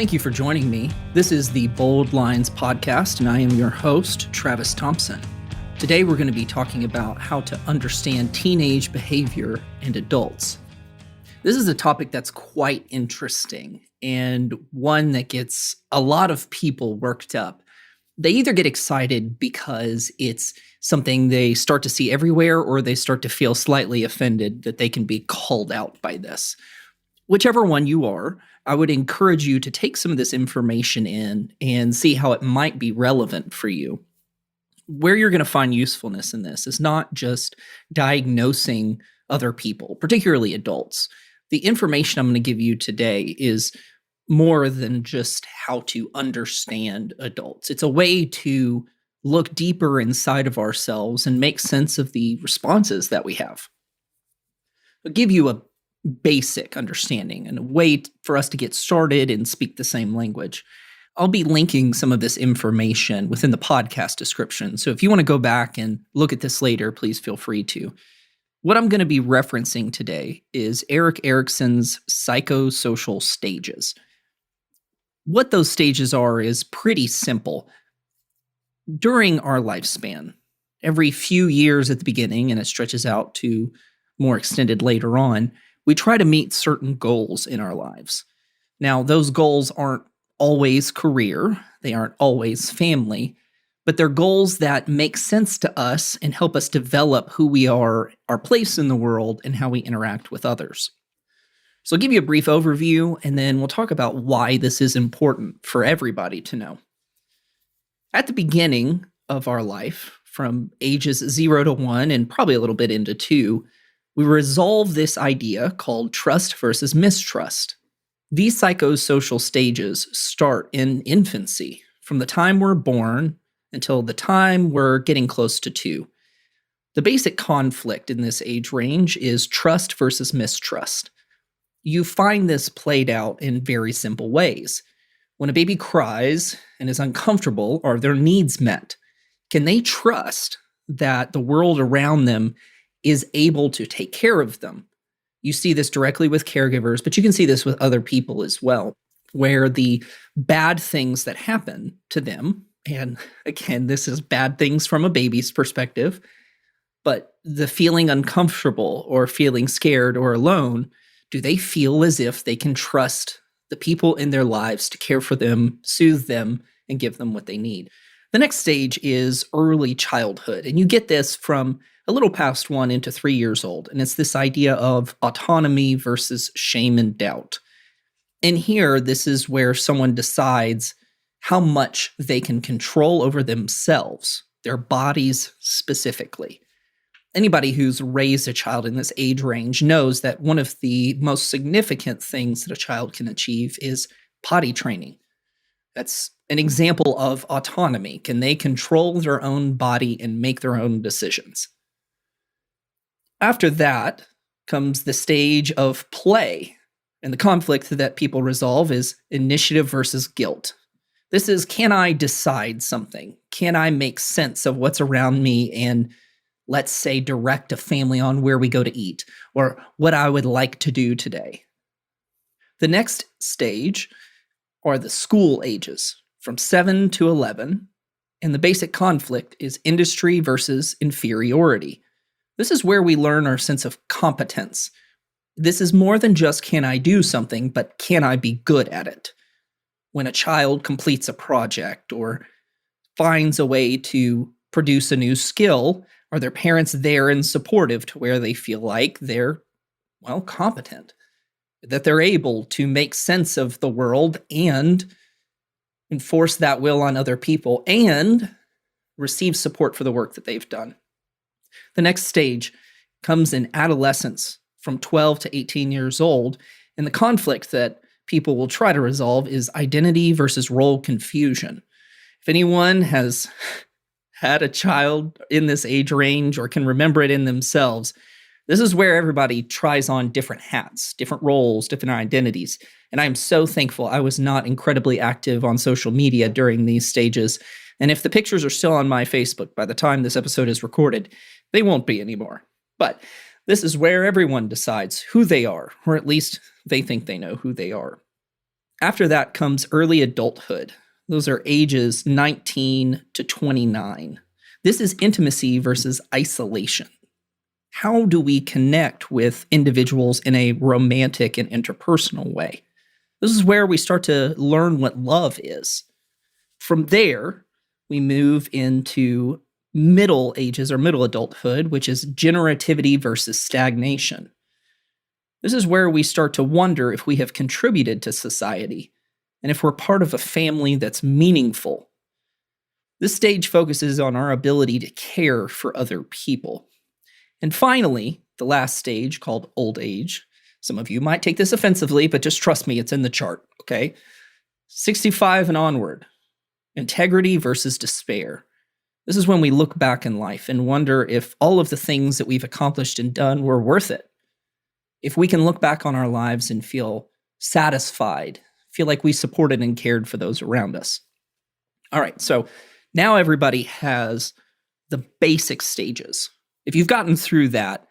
Thank you for joining me. This is the Bold Lines podcast, and I am your host, Travis Thompson. Today, we're going to be talking about how to understand teenage behavior and adults. This is a topic that's quite interesting and one that gets a lot of people worked up. They either get excited because it's something they start to see everywhere, or they start to feel slightly offended that they can be called out by this. Whichever one you are, I would encourage you to take some of this information in and see how it might be relevant for you. Where you're going to find usefulness in this is not just diagnosing other people, particularly adults. The information I'm going to give you today is more than just how to understand adults. It's a way to look deeper inside of ourselves and make sense of the responses that we have. I'll give you a basic understanding and a way for us to get started and speak the same language. I'll be linking some of this information within the podcast description. So if you want to go back and look at this later, please feel free to. What I'm going to be referencing today is Erik Erikson's psychosocial stages. What those stages are is pretty simple. During our lifespan, every few years at the beginning, and it stretches out to more extended later on, we try to meet certain goals in our lives. Now, those goals aren't always career, they aren't always family, but they're goals that make sense to us and help us develop who we are, our place in the world, and how we interact with others. So I'll give you a brief overview, and then we'll talk about why this is important for everybody to know. At the beginning of our life, from ages 0 to 1, and probably a little bit into 2, we resolve this idea called trust versus mistrust. These psychosocial stages start in infancy, from the time we're born until the time we're getting close to 2. The basic conflict in this age range is trust versus mistrust. You find this played out in very simple ways. When a baby cries and is uncomfortable, are their needs met? Can they trust that the world around them is able to take care of them? You see this directly with caregivers, but you can see this with other people as well, where the bad things that happen to them, and again, this is bad things from a baby's perspective, but the feeling uncomfortable or feeling scared or alone, do they feel as if they can trust the people in their lives to care for them, soothe them, and give them what they need? The next stage is early childhood, and you get this from a little past 1 into 3 years old, and it's this idea of autonomy versus shame and doubt. And here, this is where someone decides how much they can control over themselves, their bodies specifically. Anybody who's raised a child in this age range knows that one of the most significant things that a child can achieve is potty training. That's an example of autonomy. Can they control their own body and make their own decisions? After that comes the stage of play, and the conflict that people resolve is initiative versus guilt. This is, can I decide something? Can I make sense of what's around me and, let's say, direct a family on where we go to eat or what I would like to do today? The next stage are the school ages, from 7 to 11, and the basic conflict is industry versus inferiority. This is where we learn our sense of competence. This is more than just can I do something, but can I be good at it? When a child completes a project or finds a way to produce a new skill, are their parents there and supportive to where they feel like they're, competent? That they're able to make sense of the world and enforce that will on other people and receive support for the work that they've done. The next stage comes in adolescence, from 12 to 18 years old, and the conflict that people will try to resolve is identity versus role confusion. If anyone has had a child in this age range or can remember it in themselves, this is where everybody tries on different hats, different roles, different identities. And I'm so thankful I was not incredibly active on social media during these stages. And if the pictures are still on my Facebook by the time this episode is recorded, they won't be anymore. But this is where everyone decides who they are, or at least they think they know who they are. After that comes early adulthood. Those are ages 19 to 29. This is intimacy versus isolation. How do we connect with individuals in a romantic and interpersonal way? This is where we start to learn what love is. From there, we move into middle ages or middle adulthood, which is generativity versus stagnation. This is where we start to wonder if we have contributed to society and if we're part of a family that's meaningful. This stage focuses on our ability to care for other people. And finally, the last stage, called old age. Some of you might take this offensively, but just trust me, it's in the chart, okay? 65 and onward. Integrity versus despair. This is when we look back in life and wonder if all of the things that we've accomplished and done were worth it. If we can look back on our lives and feel satisfied, feel like we supported and cared for those around us. All right, so now everybody has the basic stages. If you've gotten through that,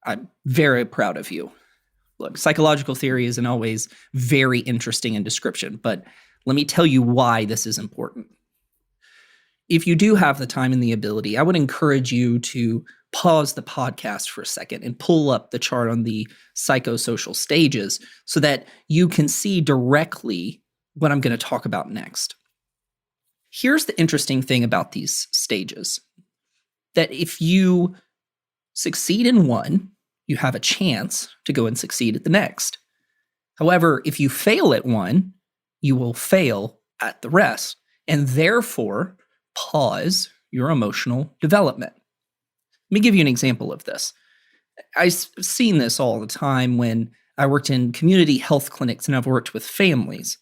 I'm very proud of you. Look, psychological theory isn't always very interesting in description, but let me tell you why this is important. If you do have the time and the ability, I would encourage you to pause the podcast for a second and pull up the chart on the psychosocial stages so that you can see directly what I'm going to talk about next. Here's the interesting thing about these stages, that if you succeed in one, you have a chance to go and succeed at the next. However, if you fail at one, you will fail at the rest, and therefore pause your emotional development. Let me give you an example of this. I've seen this all the time when I worked in community health clinics and I've worked with families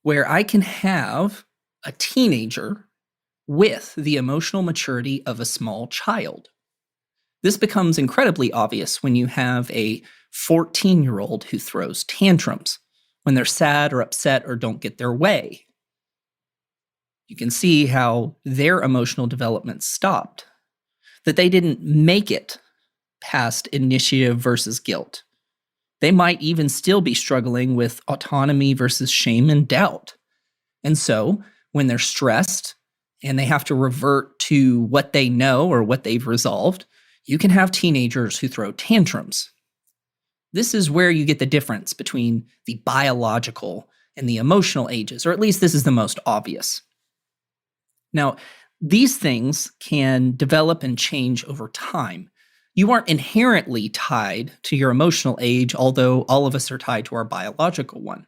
where I can have a teenager with the emotional maturity of a small child. This becomes incredibly obvious when you have a 14-year-old who throws tantrums when they're sad or upset or don't get their way. You can see how their emotional development stopped, that they didn't make it past initiative versus guilt. They might even still be struggling with autonomy versus shame and doubt. And so when they're stressed and they have to revert to what they know or what they've resolved, you can have teenagers who throw tantrums. This is where you get the difference between the biological and the emotional ages, or at least this is the most obvious. Now, these things can develop and change over time. You aren't inherently tied to your emotional age, although all of us are tied to our biological one.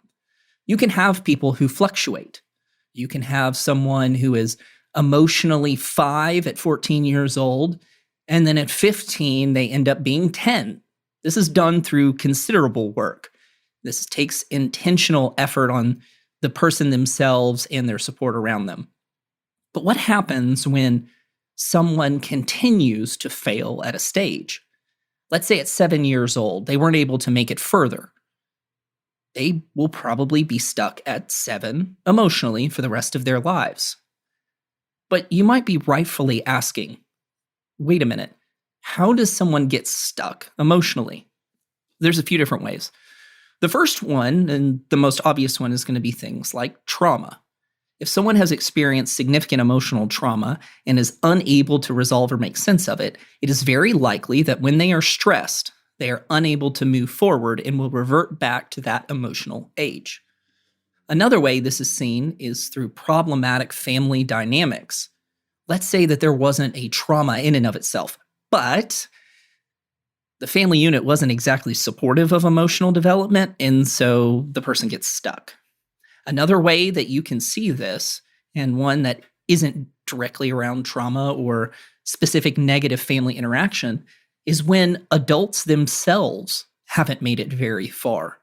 You can have people who fluctuate. You can have someone who is emotionally 5 at 14 years old, and then at 15, they end up being 10. This is done through considerable work. This takes intentional effort on the person themselves and their support around them. But what happens when someone continues to fail at a stage? Let's say at 7 years old, they weren't able to make it further. They will probably be stuck at 7 emotionally for the rest of their lives. But you might be rightfully asking, wait a minute, how does someone get stuck emotionally? There's a few different ways. The first one, and the most obvious one, is going to be things like trauma. If someone has experienced significant emotional trauma and is unable to resolve or make sense of it, it is very likely that when they are stressed, they are unable to move forward and will revert back to that emotional age. Another way this is seen is through problematic family dynamics. Let's say that there wasn't a trauma in and of itself, but the family unit wasn't exactly supportive of emotional development, and so the person gets stuck. Another way that you can see this, and one that isn't directly around trauma or specific negative family interaction, is when adults themselves haven't made it very far.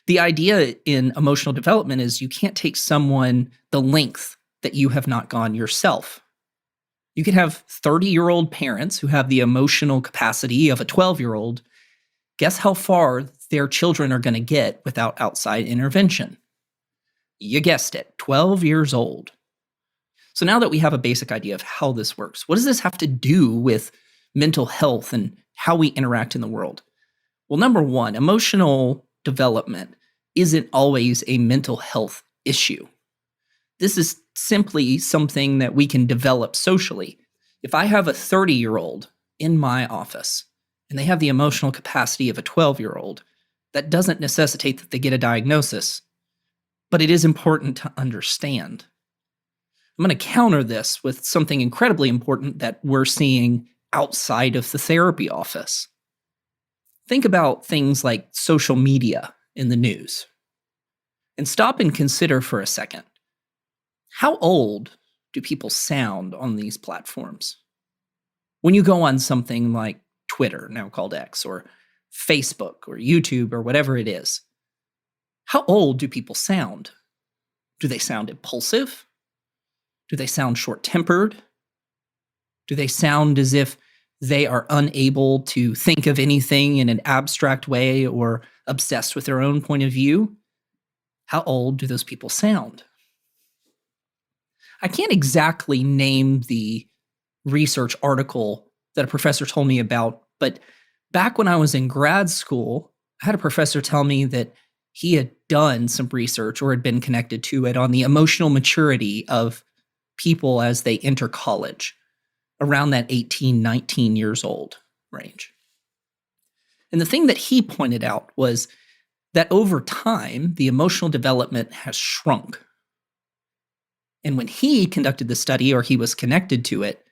The idea in emotional development is you can't take someone the length that you have not gone yourself. You can have 30-year-old parents who have the emotional capacity of a 12-year-old. Guess how far their children are going to get without outside intervention? You guessed it, 12 years old. So now that we have a basic idea of how this works, what does this have to do with mental health and how we interact in the world? Well, number one, emotional development isn't always a mental health issue. This is simply something that we can develop socially. If I have a 30-year-old in my office and they have the emotional capacity of a 12-year-old, that doesn't necessitate that they get a diagnosis, but it is important to understand. I'm going to counter this with something incredibly important that we're seeing outside of the therapy office. Think about things like social media in the news. And stop and consider for a second. How old do people sound on these platforms? When you go on something like Twitter, now called X, or Facebook, or YouTube, or whatever it is, how old do people sound? Do they sound impulsive? Do they sound short-tempered? Do they sound as if they are unable to think of anything in an abstract way or obsessed with their own point of view? How old do those people sound? I can't exactly name the research article that a professor told me about, but back when I was in grad school, I had a professor tell me that he had done some research or had been connected to it on the emotional maturity of people as they enter college, around that 18, 19 years old range. And the thing that he pointed out was that over time, the emotional development has shrunk. And when he conducted the study, or he was connected to it,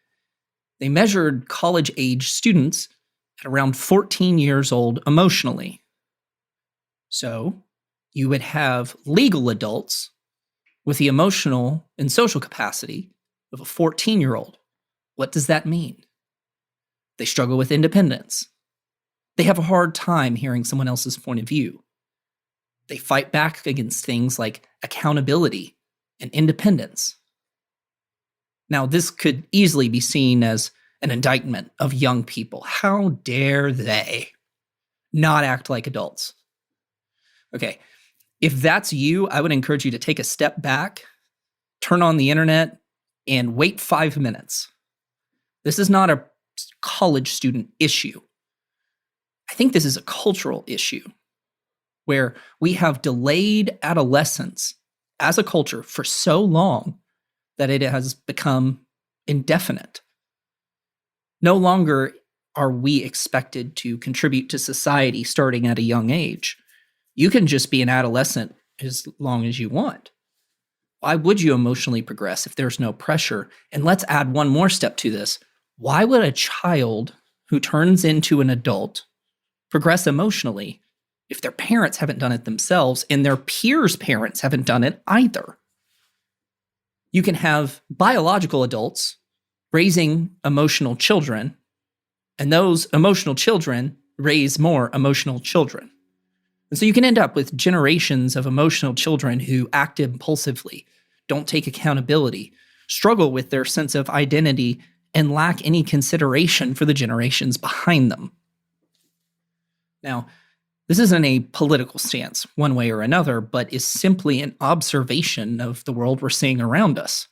they measured college-age students at around 14 years old emotionally. So you would have legal adults with the emotional and social capacity of a 14-year-old. What does that mean? They struggle with independence. They have a hard time hearing someone else's point of view. They fight back against things like accountability and independence. Now, this could easily be seen as an indictment of young people. How dare they not act like adults? Okay, if that's you, I would encourage you to take a step back, turn on the internet, and wait 5 minutes. This is not a college student issue. I think this is a cultural issue where we have delayed adolescence as a culture for so long that it has become indefinite. No longer are we expected to contribute to society starting at a young age. You can just be an adolescent as long as you want. Why would you emotionally progress if there's no pressure? And let's add one more step to this. Why would a child who turns into an adult progress emotionally if their parents haven't done it themselves and their peers' parents haven't done it either? You can have biological adults raising emotional children, and those emotional children raise more emotional children. And so you can end up with generations of emotional children who act impulsively, don't take accountability, struggle with their sense of identity, and lack any consideration for the generations behind them. Now, this isn't a political stance one way or another, but is simply an observation of the world we're seeing around us.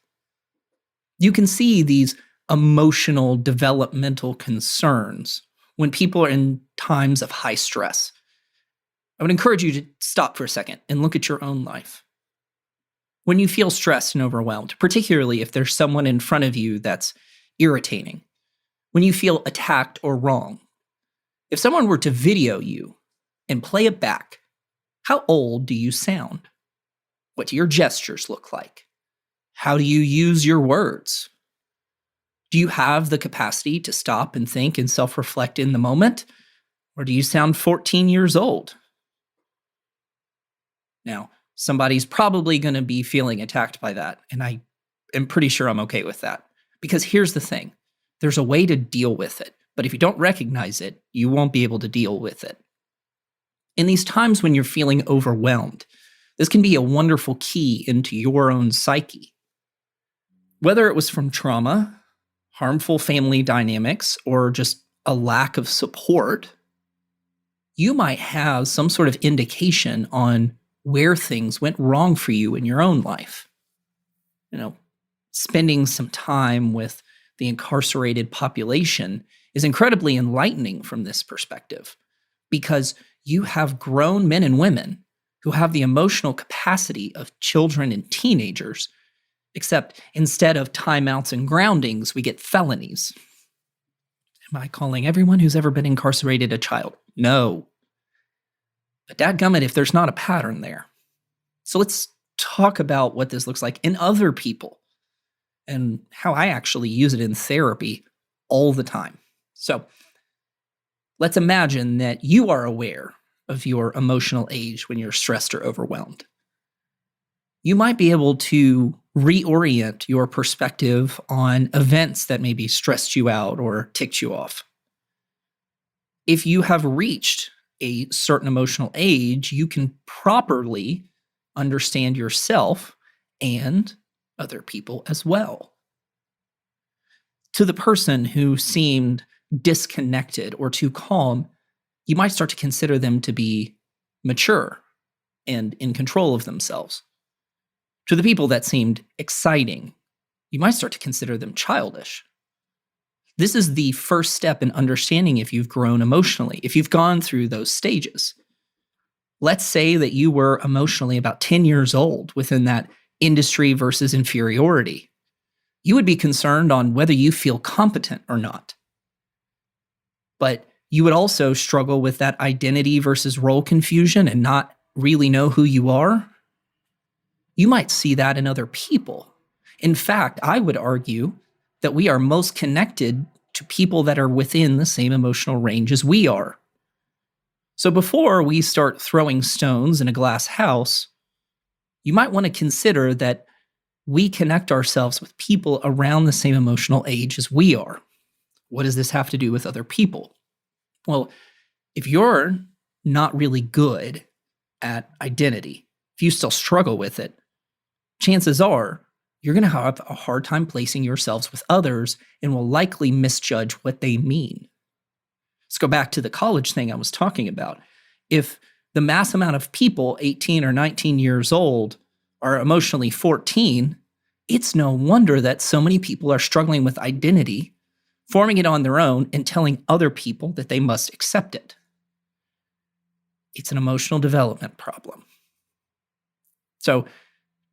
You can see these emotional developmental concerns when people are in times of high stress. I would encourage you to stop for a second and look at your own life. When you feel stressed and overwhelmed, particularly if there's someone in front of you that's irritating, when you feel attacked or wrong, if someone were to video you and play it back, how old do you sound? What do your gestures look like? How do you use your words? Do you have the capacity to stop and think and self-reflect in the moment? Or do you sound 14 years old? Now, somebody's probably going to be feeling attacked by that, and I am pretty sure I'm okay with that. Because here's the thing. There's a way to deal with it, but if you don't recognize it, you won't be able to deal with it. In these times when you're feeling overwhelmed, this can be a wonderful key into your own psyche. Whether it was from trauma, harmful family dynamics, or just a lack of support, you might have some sort of indication on where things went wrong for you in your own life. Spending some time with the incarcerated population is incredibly enlightening from this perspective, because you have grown men and women who have the emotional capacity of children and teenagers, except instead of timeouts and groundings, we get felonies. Am I calling everyone who's ever been incarcerated a child? No. But dadgummit, if there's not a pattern there. So let's talk about what this looks like in other people and how I actually use it in therapy all the time. So let's imagine that you are aware of your emotional age when you're stressed or overwhelmed. You might be able to reorient your perspective on events that maybe stressed you out or ticked you off. If you have reached a certain emotional age, you can properly understand yourself and other people as well. To the person who seemed disconnected or too calm, you might start to consider them to be mature and in control of themselves. To the people that seemed exciting, you might start to consider them childish. This is the first step in understanding if you've grown emotionally, if you've gone through those stages. Let's say that you were emotionally about 10 years old within that industry versus inferiority. You would be concerned on whether you feel competent or not. But you would also struggle with that identity versus role confusion and not really know who you are. You might see that in other people. In fact, I would argue that we are most connected to people that are within the same emotional range as we are. So before we start throwing stones in a glass house, you might want to consider that we connect ourselves with people around the same emotional age as we are. What does this have to do with other people? Well, if you're not really good at identity, if you still struggle with it, chances are you're going to have a hard time placing yourselves with others and will likely misjudge what they mean. Let's go back to the college thing I was talking about. If the mass amount of people 18 or 19 years old are emotionally 14, it's no wonder that so many people are struggling with identity, forming it on their own, and telling other people that they must accept it. It's an emotional development problem. So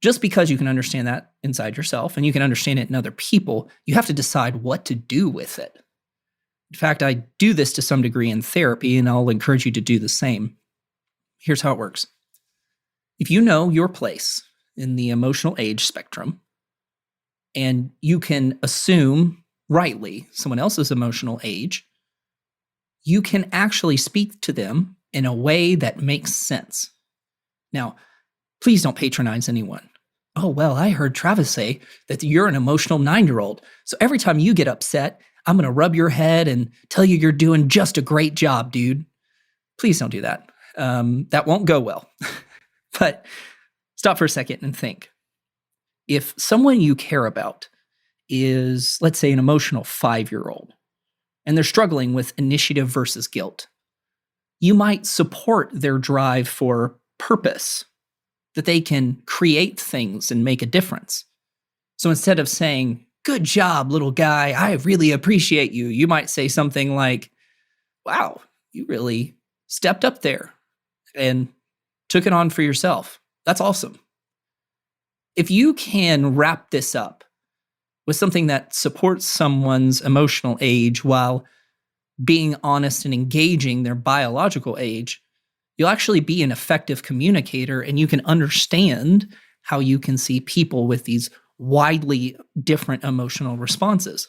just because you can understand that inside yourself and you can understand it in other people, you have to decide what to do with it. In fact, I do this to some degree in therapy, and I'll encourage you to do the same. Here's how it works. If you know your place in the emotional age spectrum, and you can assume rightly someone else's emotional age, you can actually speak to them in a way that makes sense. Now, please don't patronize anyone. Oh, well, I heard Travis say that you're an emotional 9-year-old. So every time you get upset, I'm going to rub your head and tell you you're doing just a great job, dude. Please don't do that. That won't go well. But stop for a second and think. If someone you care about is, let's say, an emotional 5-year-old, and they're struggling with initiative versus guilt, you might support their drive for purpose, that they can create things and make a difference. So instead of saying, "Good job, little guy, I really appreciate you," you might say something like, "Wow, you really stepped up there and took it on for yourself. That's awesome." If you can wrap this up with something that supports someone's emotional age while being honest and engaging their biological age, you'll actually be an effective communicator, and you can understand how you can see people with these widely different emotional responses.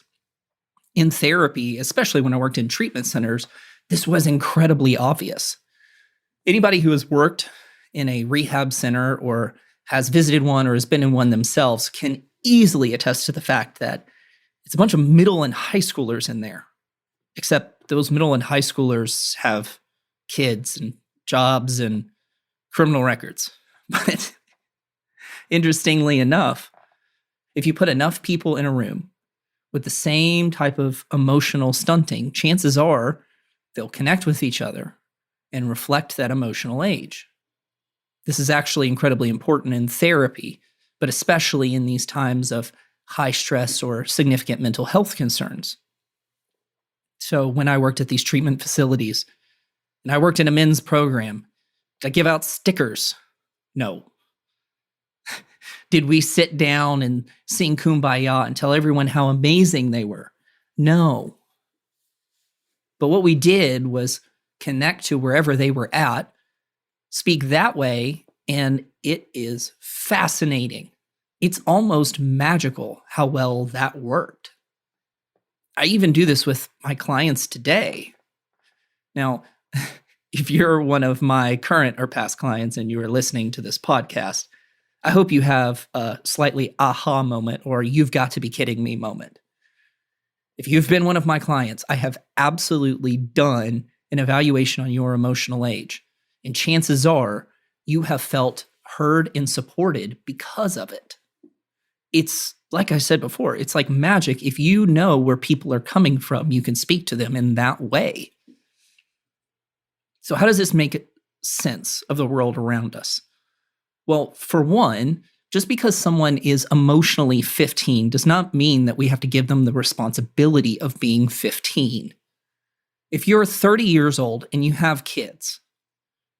In therapy, especially when I worked in treatment centers, this was incredibly obvious. Anybody who has worked in a rehab center or has visited one or has been in one themselves can easily attest to the fact that it's a bunch of middle and high schoolers in there, except those middle and high schoolers have kids and jobs and criminal records. But interestingly enough, if you put enough people in a room with the same type of emotional stunting, chances are they'll connect with each other and reflect that emotional age. This is actually incredibly important in therapy, but especially in these times of high stress or significant mental health concerns. So when I worked at these treatment facilities, and I worked in a men's program, I give out stickers No. Did we sit down and sing Kumbaya and tell everyone how amazing they were? No. But what we did was connect to wherever they were at, speak that way, and it is fascinating. It's almost magical how well that worked. I even do this with my clients today. Now, if you're one of my current or past clients and you are listening to this podcast, I hope you have a slightly aha moment or you've got to be kidding me moment. If you've been one of my clients, I have absolutely done an evaluation on your emotional age. And chances are you have felt heard and supported because of it. It's like I said before, it's like magic. If you know where people are coming from, you can speak to them in that way. So how does this make sense of the world around us? Well, for one, just because someone is emotionally 15 does not mean that we have to give them the responsibility of being 15. If you're 30 years old and you have kids,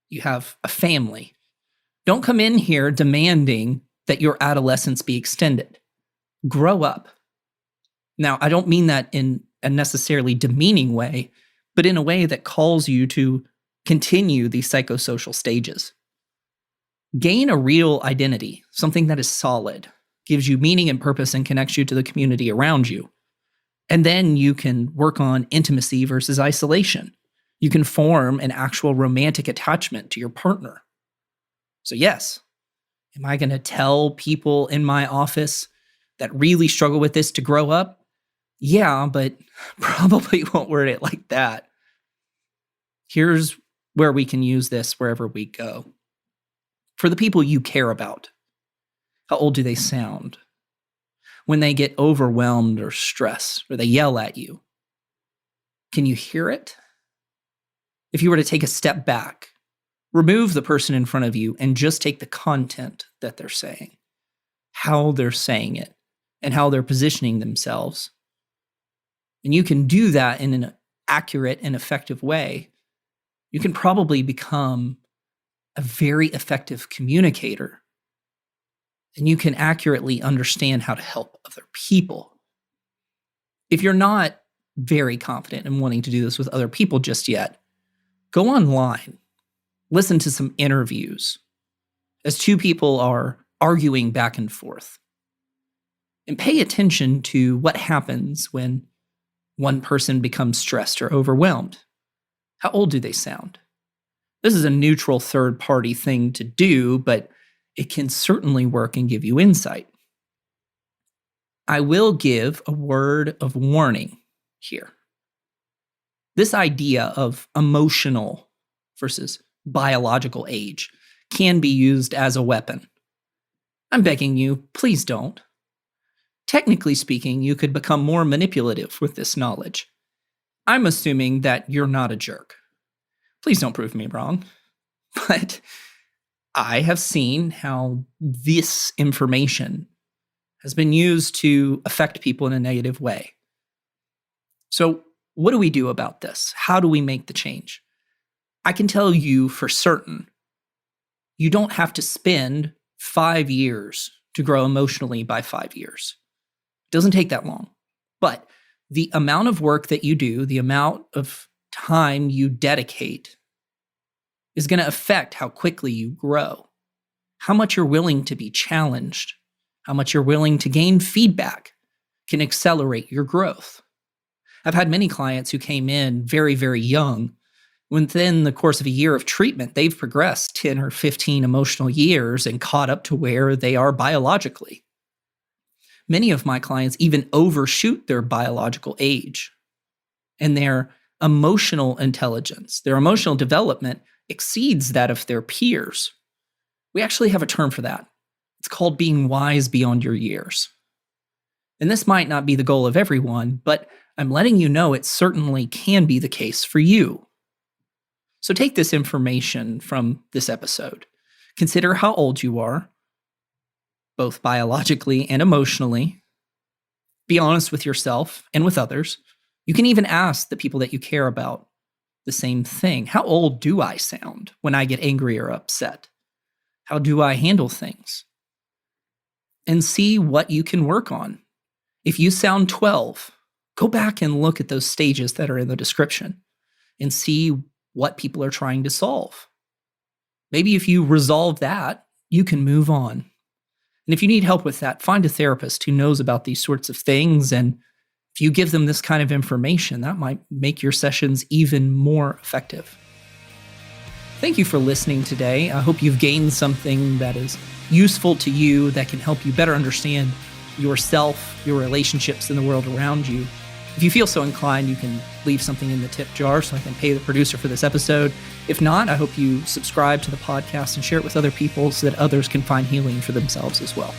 you have a family, don't come in here demanding that your adolescence be extended. Grow up. Now, I don't mean that in a necessarily demeaning way, but in a way that calls you to continue these psychosocial stages. Gain a real identity, something that is solid, gives you meaning and purpose and connects you to the community around you. And then you can work on intimacy versus isolation. You can form an actual romantic attachment to your partner. So yes, am I going to tell people in my office that really struggle with this to grow up? Yeah, but probably won't word it like that. Here's where we can use this wherever we go. For the people you care about, how old do they sound? When they get overwhelmed or stressed, or they yell at you, can you hear it? If you were to take a step back, remove the person in front of you and just take the content that they're saying, how they're saying it, and how they're positioning themselves. And you can do that in an accurate and effective way. You can probably become a very effective communicator. And you can accurately understand how to help other people. If you're not very confident in wanting to do this with other people just yet, go online, listen to some interviews as two people are arguing back and forth. And pay attention to what happens when one person becomes stressed or overwhelmed. How old do they sound? This is a neutral third-party thing to do, but it can certainly work and give you insight. I will give a word of warning here. This idea of emotional versus biological age can be used as a weapon. I'm begging you, please don't. Technically speaking, you could become more manipulative with this knowledge. I'm assuming that you're not a jerk. Please don't prove me wrong. But I have seen how this information has been used to affect people in a negative way. So what do we do about this? How do we make the change? I can tell you for certain, you don't have to spend 5 years to grow emotionally by 5 years. It doesn't take that long. But the amount of work that you do, the amount of time you dedicate is going to affect how quickly you grow, how much you're willing to be challenged, how much you're willing to gain feedback can accelerate your growth. I've had many clients who came in very, very young. Within the course of a year of treatment, they've progressed 10 or 15 emotional years and caught up to where they are biologically. Many of my clients even overshoot their biological age, and their emotional intelligence, their emotional development exceeds that of their peers. We actually have a term for that. It's called being wise beyond your years. And this might not be the goal of everyone, but I'm letting you know it certainly can be the case for you. So take this information from this episode. Consider how old you are, both biologically and emotionally. Be honest with yourself and with others. You can even ask the people that you care about the same thing. How old do I sound when I get angry or upset? How do I handle things? And see what you can work on. If you sound 12, go back and look at those stages that are in the description and see what people are trying to solve. Maybe if you resolve that, you can move on. And if you need help with that, find a therapist who knows about these sorts of things. And if you give them this kind of information, that might make your sessions even more effective. Thank you for listening today. I hope you've gained something that is useful to you, that can help you better understand yourself, your relationships, and the world around you. If you feel so inclined, you can leave something in the tip jar so I can pay the producer for this episode. If not, I hope you subscribe to the podcast and share it with other people so that others can find healing for themselves as well.